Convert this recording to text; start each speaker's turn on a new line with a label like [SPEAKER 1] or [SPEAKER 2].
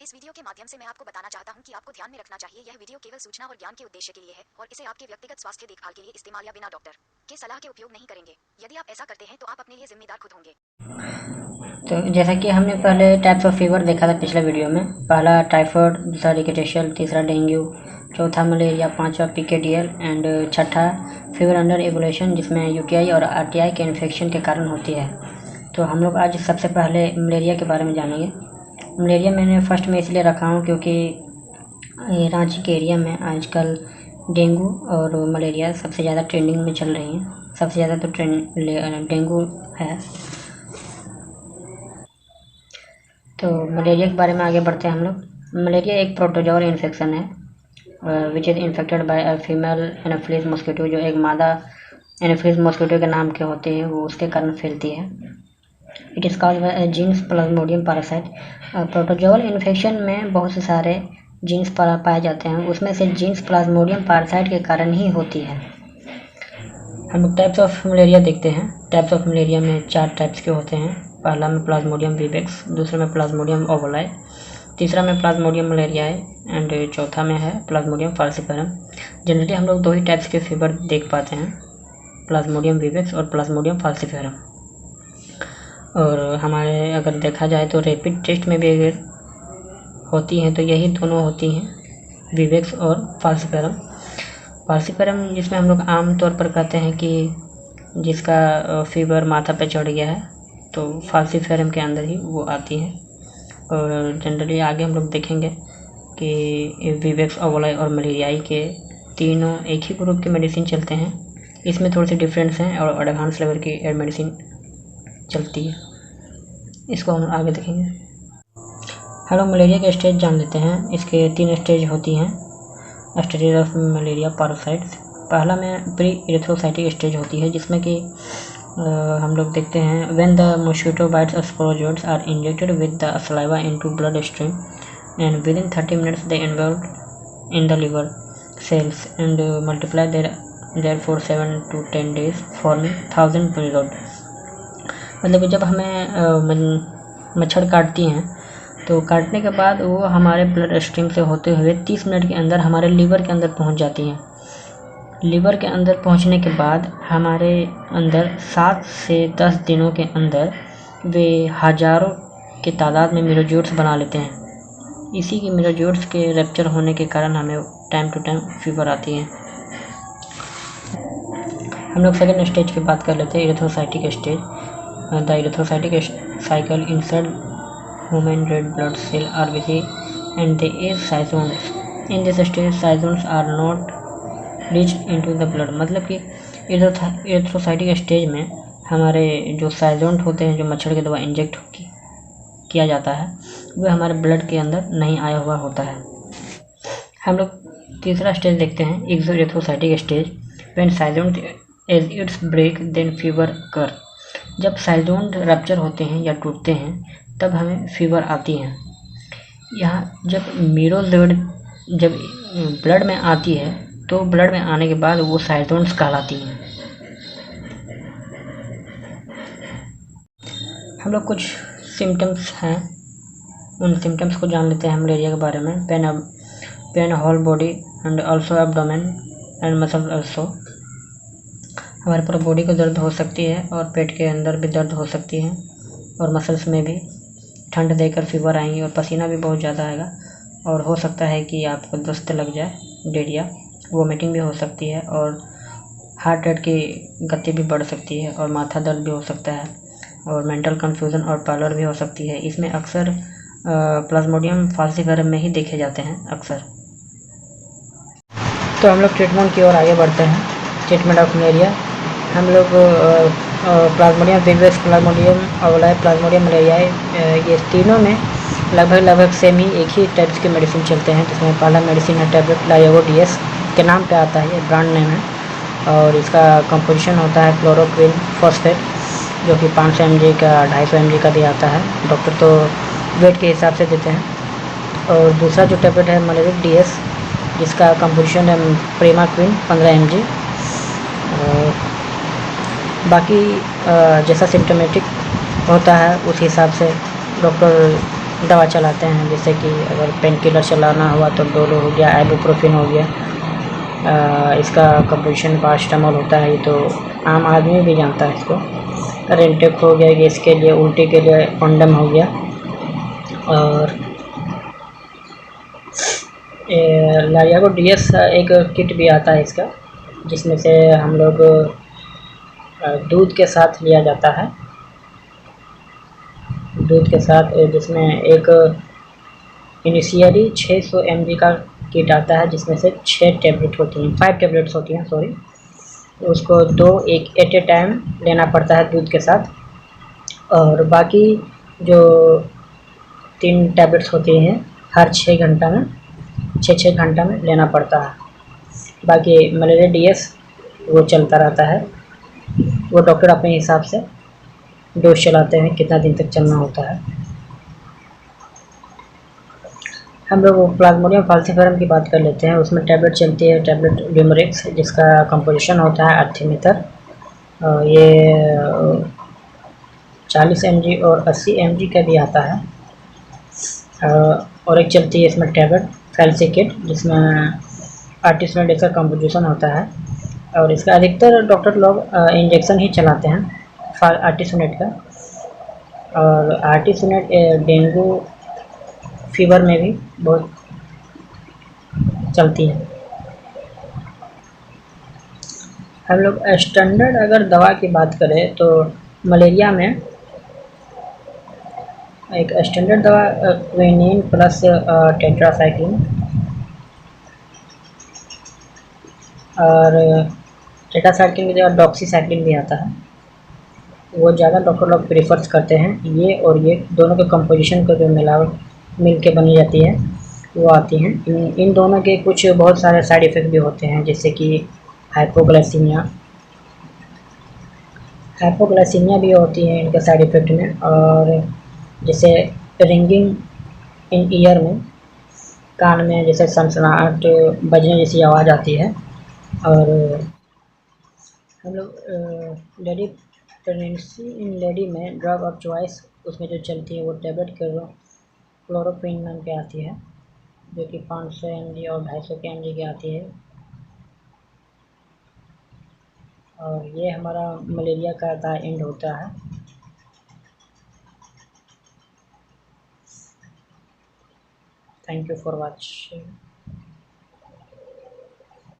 [SPEAKER 1] इस वीडियो के माध्यम से मैं आपको बताना चाहता हूं कि आपको ध्यान में रखना चाहिए, यह वीडियो केवल सूचना और ज्ञान के उद्देश्य के लिए है और इसे आपके व्यक्तिगत स्वास्थ्य देखभाल के लिए इस्तेमाल या बिना डॉक्टर के सलाह के उपयोग नहीं करेंगे। यदि आप ऐसा करते हैं तो आप अपने लिए जिम्मेदार खुद होंगे।
[SPEAKER 2] तो जैसा कि हमने पहले टाइप्स ऑफ फीवर देखा था पिछले वीडियो में, पहला टाइफाइड, दूसरा रिकेटेशियल, तीसरा डेंगू, चौथा मलेरिया, पांचवा पीकेडीएल एंड छठा फीवर अंडर एवोल्यूशन जिसमें यूटीआई और आरटीआई के इन्फेक्शन के कारण होती है। तो हम लोग आज सबसे पहले मलेरिया के बारे में जानेंगे। मलेरिया मैंने फर्स्ट में इसलिए रखा हूँ क्योंकि रांची के एरिया में आजकल डेंगू और मलेरिया सबसे ज़्यादा ट्रेंडिंग में चल रही हैं। सबसे ज़्यादा तो डेंगू है। तो मलेरिया के बारे में आगे बढ़ते हैं हम लोग। मलेरिया एक प्रोटोजोअल इन्फेक्शन है which is infected by a female Anopheles mosquito, जो एक मादा एनोफिलिस मॉस्किटो के नाम के होते हैं, वो उसके कारण फैलती है। It is called by genus plasmodium parasite. Protozoal infection में बहुत से सारे जीन्स पाए जाते हैं, उसमें से जीन्स प्लाज्मोडियम पैरासाइट के कारण ही होती है। हम लोग टाइप्स ऑफ मलेरिया देखते हैं। टाइप्स ऑफ मलेरिया में 4 टाइप्स के होते हैं। पहला में प्लाज्मोडियम विवेक्स, दूसरे में प्लाज्मोडियम ओवलाई, तीसरा में प्लाज्मोडियम मलेरियाई एंड चौथा में है प्लाज्मोडियम फाल्सिफेरम। जनरली हम लोग 2 ही टाइप्स के फीवर देख पाते हैं, प्लाज्मोडियम विवेक्स और प्लाज्मोडियम फाल्सिफेरम। और हमारे अगर देखा जाए तो रैपिड टेस्ट में भी अगर होती हैं तो यही दोनों होती हैं, विवेक्स और फाल्सिफेरम। फाल्सिफेरम जिसमें हम लोग आम तौर पर कहते हैं कि जिसका फीवर माथा पे चढ़ गया है, तो फाल्सिफेरम के अंदर ही वो आती है। और जनरली आगे हम लोग देखेंगे कि विवेक्स, ओवलाई और मलेरियाई के तीनों एक ही ग्रुप के मेडिसिन चलते हैं। इसमें थोड़ी सी डिफरेंस हैं और एडवांस लेवल की मेडिसिन चलती है, इसको हम आगे देखेंगे। हम लोग मलेरिया के स्टेज जान लेते हैं। इसके 3 स्टेज होती हैं, स्टेज ऑफ मलेरिया पैरासाइट्स। पहला में प्री इरिथ्रोसाइटिक स्टेज होती है, जिसमें कि हम लोग देखते हैं when the mosquito bites sporozoites are injected with the saliva into blood stream and within 30 minutes they involve in the liver cells and multiply there for 7 to 10 days forming 1000 period. मतलब कि जब हमें मच्छर काटती हैं तो काटने के बाद वो हमारे ब्लड स्ट्रीम से होते हुए 30 मिनट के अंदर हमारे लीवर के अंदर पहुंच जाती हैं। लीवर के अंदर पहुंचने के बाद हमारे अंदर 7 से 10 दिनों के अंदर वे हज़ारों की तादाद में मेरोजोइड्स बना लेते हैं। इसी के मेरोजोइड्स के रैप्चर होने के कारण हमें टाइम टू टाइम फीवर आती है। हम लोग सेकेंड स्टेज की बात कर लेते हैं, erythrocytic stage. The erythrocytic cycle insert human red blood cell are busy and they is cystones. In this stage cystones are not reached into the blood। मतलब कि इरिथ्रोसाइटिक स्टेज में हमारे जो साइजोन्ट होते हैं, जो मच्छर के द्वारा इंजेक्ट किया जाता है, वह हमारे ब्लड के अंदर नहीं आया हुआ होता है। हम लोग तीसरा स्टेज देखते हैं, exoerythrocytic stage. When schizont as it's break then fever कर। जब साइजोन्ट रप्चर होते हैं या टूटते हैं तब हमें फीवर आती है। यहाँ जब मेरोजोइड जब ब्लड में आती है तो ब्लड में आने के बाद वो साइजोन्ट्स कहलाती हैं। हम लोग कुछ सिम्टम्स हैं, उन सिम्टम्स को जान लेते हैं मलेरिया के बारे में। Pain whole body and also abdomen and muscle also. हमारे पूरा बॉडी को दर्द हो सकती है और पेट के अंदर भी दर्द हो सकती है और मसल्स में भी। ठंड देकर फीवर आएंगी और पसीना भी बहुत ज़्यादा आएगा और हो सकता है कि आपको दस्त लग जाए, डेरिया, वोमिटिंग भी हो सकती है और हार्ट रेट की गति भी बढ़ सकती है और माथा दर्द भी हो सकता है और मेंटल कंफ्यूजन और पैलर भी हो सकती है। इसमें अक्सर प्लाज्मोडियम फाल्सिफेरम में ही देखे जाते हैं अक्सर। तो हम लोग ट्रीटमेंट की ओर आगे बढ़ते हैं। ट्रीटमेंट ऑफ मलेरिया हम लोग प्लाज्मोडियम विवेक्स, प्लाज्मोडियम ओवलाई, प्लाज्मोडियम मलेरियाई, ये तीनों में लगभग सेम ही एक ही टाइप्स के मेडिसिन चलते हैं। जिसमें पहला मेडिसिन है टैबलेट लाइगो DS के नाम पे आता है, ये ब्रांड नेम है और इसका कंपोजिशन होता है क्लोरोक्विन फॉस्फेट, जो कि 500 mg का 250 mg का दिया आता है। डॉक्टर तो वेट के हिसाब से देते हैं। और दूसरा जो टैबलेट है मलेरिक DS, जिसका कंपोजिशन है प्रीमाक्विन 15 mg। बाकी जैसा सिम्टोमेटिक होता है उस हिसाब से डॉक्टर दवा चलाते हैं, जैसे कि अगर पेन किलर चलाना हुआ तो डोलो हो गया, आइबुप्रोफेन हो गया। इसका कंपोजिशन पारासिटामॉल होता है, ये तो आम आदमी भी जानता है इसको। रेंटेक हो गया, गैस के लिए, उल्टी के लिए ओंडम हो गया। और लारियागो डीएस एक किट भी आता है इसका, जिसमें से हम लोग दूध के साथ लिया जाता है, दूध के साथ, जिसमें एक इनिशियली 600 mg का किट आता है, जिसमें से 6 टैबलेट होती हैं, 5 टैबलेट्स होती हैं, सॉरी। उसको 2 एक एट ए टाइम लेना पड़ता है दूध के साथ, और बाकी जो 3 टैबलेट्स होती हैं हर 6 घंटा में, 6 घंटा में लेना पड़ता है। बाकी मलेरिया डीएस वो चलता रहता है, वो डॉक्टर अपने हिसाब से डोज चलाते हैं, कितना दिन तक चलना होता है। हम लोग प्लाज्मोडियम फाल्सिफेरम की बात कर लेते हैं। उसमें टैबलेट चलती है, टैबलेट ल्यूमरिक्स, जिसका कंपोजिशन होता है अर्थिमिथर। ये 40 mg और 80 mg का भी आता है। और एक चलती है इसमें टैबलेट फैल्सिकिट, जिसमें आर्टिसोनेट इसका कंपोजिशन होता है, और इसका अधिकतर डॉक्टर लोग इंजेक्शन ही चलाते हैं आर्टिसोनेट का। और आर्टिसोनेट डेंगू फीवर में भी बहुत चलती है। हम लोग स्टैंडर्ड अगर दवा की बात करें तो मलेरिया में एक स्टैंडर्ड दवा क्विनिन प्लस टेट्रासाइक्लिन और टेट्रासाइक्लिन की जगह डॉक्सीसाइक्लिन भी आता है, वो ज़्यादा डॉक्टर लोग प्रेफर्स करते हैं। ये और ये दोनों के कंपोजिशन को जो मिलावट मिल के बनी जाती है वो आती हैं। इन दोनों के कुछ बहुत सारे साइड इफ़ेक्ट भी होते हैं, जैसे कि हाइपोग्लाइसीमिया भी होती है इनके साइड इफ़ेक्ट में, और जैसे रिंगिंग इन ईयर में, कान में जैसे सनसनाहट बजने जैसी आवाज़ आती है। और हम लोग लेडी प्रेगनेंसी इन लेडी में ड्रग ऑफ चॉइस उसमें जो चलती है वो टैबलेट क्लोरोक्विन नाम की आती है, जो कि 500 mg और 250 mg की आती है। और ये हमारा मलेरिया का एंड होता है। Thank you for watching.